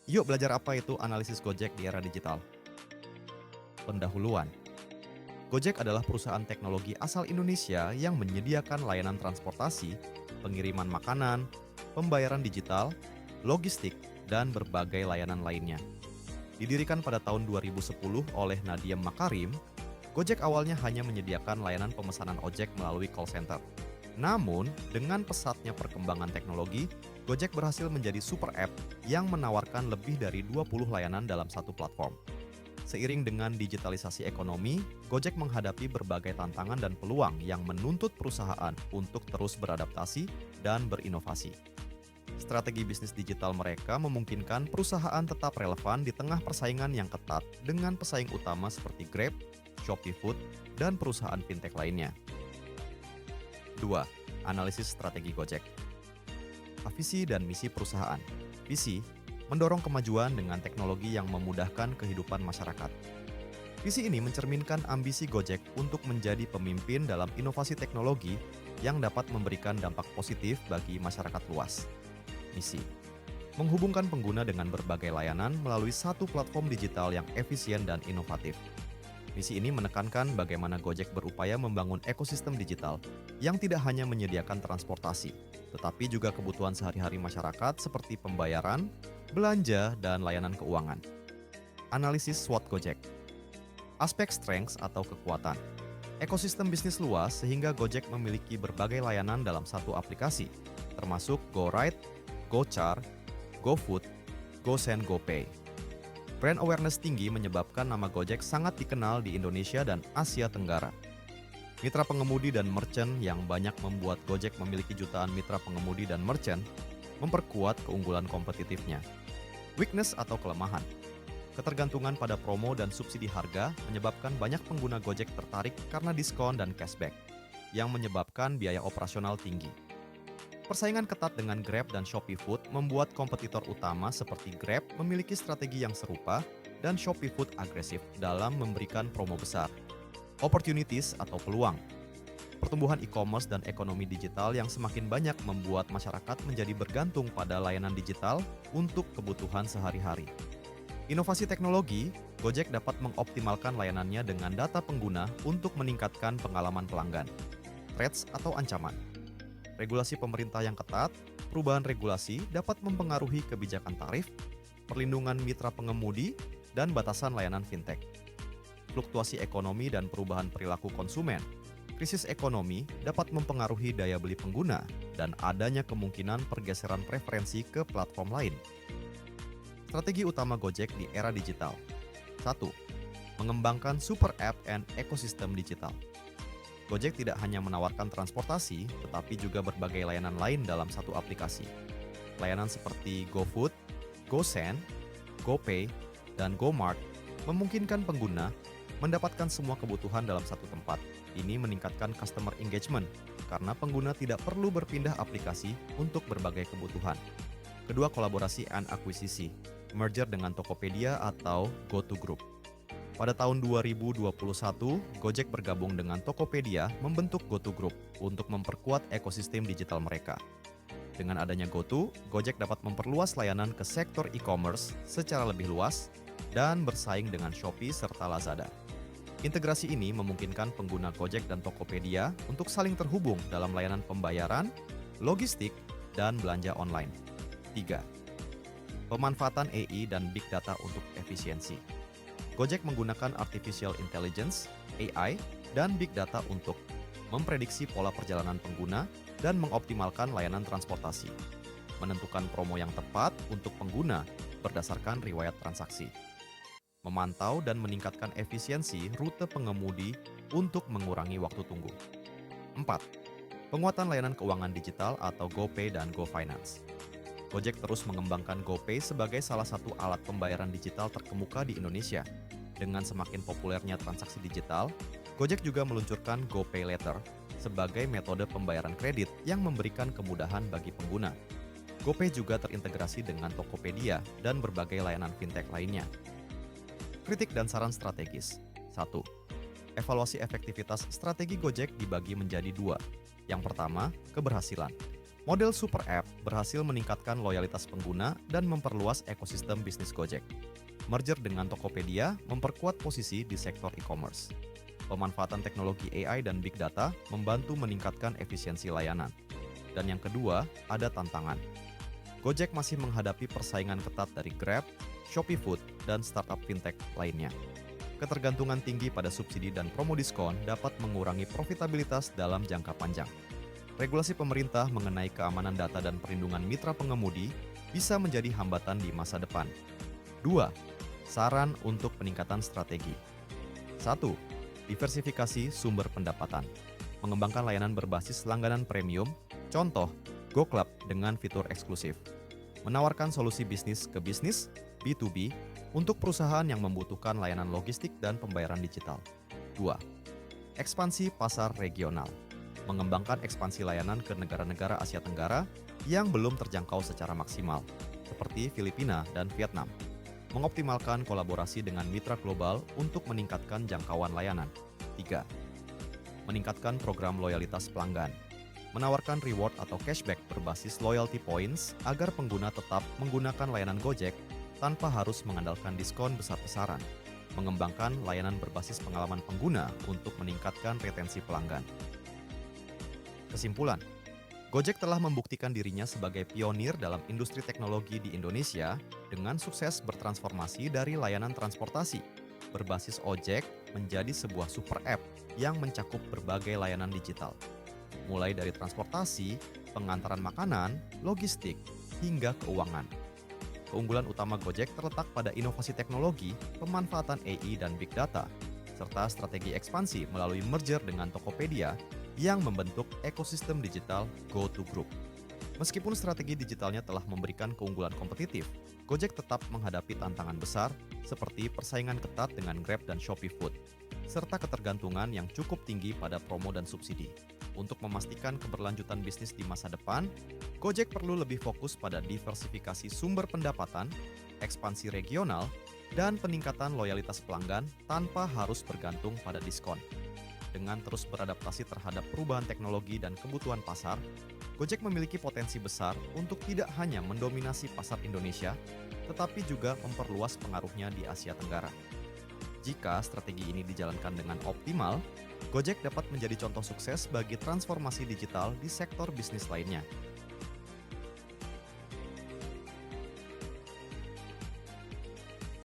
Yuk belajar apa itu analisis Gojek di era digital. Pendahuluan. Gojek adalah perusahaan teknologi asal Indonesia yang menyediakan layanan transportasi, pengiriman makanan, pembayaran digital, logistik, dan berbagai layanan lainnya. Didirikan pada tahun 2010 oleh Nadiem Makarim, Gojek awalnya hanya menyediakan layanan pemesanan ojek melalui call center. Namun, dengan pesatnya perkembangan teknologi, Gojek berhasil menjadi super app yang menawarkan lebih dari 20 layanan dalam satu platform. Seiring dengan digitalisasi ekonomi, Gojek menghadapi berbagai tantangan dan peluang yang menuntut perusahaan untuk terus beradaptasi dan berinovasi. Strategi bisnis digital mereka memungkinkan perusahaan tetap relevan di tengah persaingan yang ketat dengan pesaing utama seperti Grab, Shopee Food, dan perusahaan fintech lainnya. 2. Analisis strategi Gojek. Visi dan misi perusahaan. Visi mendorong kemajuan dengan teknologi yang memudahkan kehidupan masyarakat. Visi ini mencerminkan ambisi Gojek untuk menjadi pemimpin dalam inovasi teknologi yang dapat memberikan dampak positif bagi masyarakat luas. Misi menghubungkan pengguna dengan berbagai layanan melalui satu platform digital yang efisien dan inovatif. Misi ini menekankan bagaimana Gojek berupaya membangun ekosistem digital yang tidak hanya menyediakan transportasi, tetapi juga kebutuhan sehari-hari masyarakat seperti pembayaran, belanja, dan layanan keuangan. Analisis SWOT Gojek. Aspek strengths atau kekuatan. Ekosistem bisnis luas sehingga Gojek memiliki berbagai layanan dalam satu aplikasi, termasuk GoRide, GoCar, GoFood, GoSend, GoPay. Brand awareness tinggi menyebabkan nama Gojek sangat dikenal di Indonesia dan Asia Tenggara. Mitra pengemudi dan merchant yang banyak membuat Gojek memiliki jutaan mitra pengemudi dan merchant memperkuat keunggulan kompetitifnya. Weakness atau kelemahan. Ketergantungan pada promo dan subsidi harga menyebabkan banyak pengguna Gojek tertarik karena diskon dan cashback, yang menyebabkan biaya operasional tinggi. Persaingan ketat dengan Grab dan Shopee Food membuat kompetitor utama seperti Grab memiliki strategi yang serupa dan Shopee Food agresif dalam memberikan promo besar. Opportunities atau peluang. Pertumbuhan e-commerce dan ekonomi digital yang semakin banyak membuat masyarakat menjadi bergantung pada layanan digital untuk kebutuhan sehari-hari. Inovasi teknologi, Gojek dapat mengoptimalkan layanannya dengan data pengguna untuk meningkatkan pengalaman pelanggan. Threats atau ancaman. Regulasi pemerintah yang ketat, perubahan regulasi dapat mempengaruhi kebijakan tarif, perlindungan mitra pengemudi, dan batasan layanan fintech. Fluktuasi ekonomi dan perubahan perilaku konsumen. Krisis ekonomi dapat mempengaruhi daya beli pengguna dan adanya kemungkinan pergeseran preferensi ke platform lain. Strategi utama Gojek di era digital. 1. Mengembangkan super app and ekosistem digital. Gojek tidak hanya menawarkan transportasi, tetapi juga berbagai layanan lain dalam satu aplikasi. Layanan seperti GoFood, GoSend, GoPay, dan GoMart memungkinkan pengguna mendapatkan semua kebutuhan dalam satu tempat. Ini meningkatkan customer engagement karena pengguna tidak perlu berpindah aplikasi untuk berbagai kebutuhan. Kedua, kolaborasi and akuisisi, merger dengan Tokopedia atau GoTo Group. Pada tahun 2021, Gojek bergabung dengan Tokopedia membentuk GoTo Group untuk memperkuat ekosistem digital mereka. Dengan adanya GoTo, Gojek dapat memperluas layanan ke sektor e-commerce secara lebih luas dan bersaing dengan Shopee serta Lazada. Integrasi ini memungkinkan pengguna Gojek dan Tokopedia untuk saling terhubung dalam layanan pembayaran, logistik, dan belanja online. 3. Pemanfaatan AI dan Big Data untuk efisiensi. Gojek menggunakan Artificial Intelligence, AI, dan Big Data untuk memprediksi pola perjalanan pengguna dan mengoptimalkan layanan transportasi, menentukan promo yang tepat untuk pengguna berdasarkan riwayat transaksi, memantau dan meningkatkan efisiensi rute pengemudi untuk mengurangi waktu tunggu. 4. Penguatan layanan keuangan digital atau GoPay dan GoFinance. Gojek terus mengembangkan GoPay sebagai salah satu alat pembayaran digital terkemuka di Indonesia. Dengan semakin populernya transaksi digital, Gojek juga meluncurkan GoPay Later sebagai metode pembayaran kredit yang memberikan kemudahan bagi pengguna. GoPay juga terintegrasi dengan Tokopedia dan berbagai layanan fintech lainnya. Kritik dan saran strategis. 1. Evaluasi efektivitas strategi Gojek dibagi menjadi 2. Yang pertama, keberhasilan. Model super app berhasil meningkatkan loyalitas pengguna dan memperluas ekosistem bisnis Gojek. Merger dengan Tokopedia memperkuat posisi di sektor e-commerce. Pemanfaatan teknologi AI dan big data membantu meningkatkan efisiensi layanan. Dan yang kedua, ada tantangan. Gojek masih menghadapi persaingan ketat dari Grab, Shopee Food, dan startup fintech lainnya. Ketergantungan tinggi pada subsidi dan promo diskon dapat mengurangi profitabilitas dalam jangka panjang. Regulasi pemerintah mengenai keamanan data dan perlindungan mitra pengemudi bisa menjadi hambatan di masa depan. 2. Saran untuk peningkatan strategi. 1. Diversifikasi sumber pendapatan. Mengembangkan layanan berbasis langganan premium, contoh GoClub dengan fitur eksklusif. Menawarkan solusi bisnis ke bisnis, B2B, untuk perusahaan yang membutuhkan layanan logistik dan pembayaran digital. 2. Ekspansi pasar regional. Mengembangkan ekspansi layanan ke negara-negara Asia Tenggara yang belum terjangkau secara maksimal, seperti Filipina dan Vietnam. Mengoptimalkan kolaborasi dengan mitra global untuk meningkatkan jangkauan layanan. 3. Meningkatkan program loyalitas pelanggan. Menawarkan reward atau cashback berbasis loyalty points agar pengguna tetap menggunakan layanan Gojek tanpa harus mengandalkan diskon besar-besaran. Mengembangkan layanan berbasis pengalaman pengguna untuk meningkatkan retensi pelanggan. Kesimpulan, Gojek telah membuktikan dirinya sebagai pionir dalam industri teknologi di Indonesia dengan sukses bertransformasi dari layanan transportasi berbasis ojek menjadi sebuah super app yang mencakup berbagai layanan digital. Mulai dari transportasi, pengantaran makanan, logistik, hingga keuangan. Keunggulan utama Gojek terletak pada inovasi teknologi, pemanfaatan AI dan big data, serta strategi ekspansi melalui merger dengan Tokopedia yang membentuk ekosistem digital GoTo Group. Meskipun strategi digitalnya telah memberikan keunggulan kompetitif, Gojek tetap menghadapi tantangan besar seperti persaingan ketat dengan Grab dan Shopee Food, serta ketergantungan yang cukup tinggi pada promo dan subsidi. Untuk memastikan keberlanjutan bisnis di masa depan, Gojek perlu lebih fokus pada diversifikasi sumber pendapatan, ekspansi regional, dan peningkatan loyalitas pelanggan tanpa harus bergantung pada diskon. Dengan terus beradaptasi terhadap perubahan teknologi dan kebutuhan pasar, Gojek memiliki potensi besar untuk tidak hanya mendominasi pasar Indonesia, tetapi juga memperluas pengaruhnya di Asia Tenggara. Jika strategi ini dijalankan dengan optimal, Gojek dapat menjadi contoh sukses bagi transformasi digital di sektor bisnis lainnya.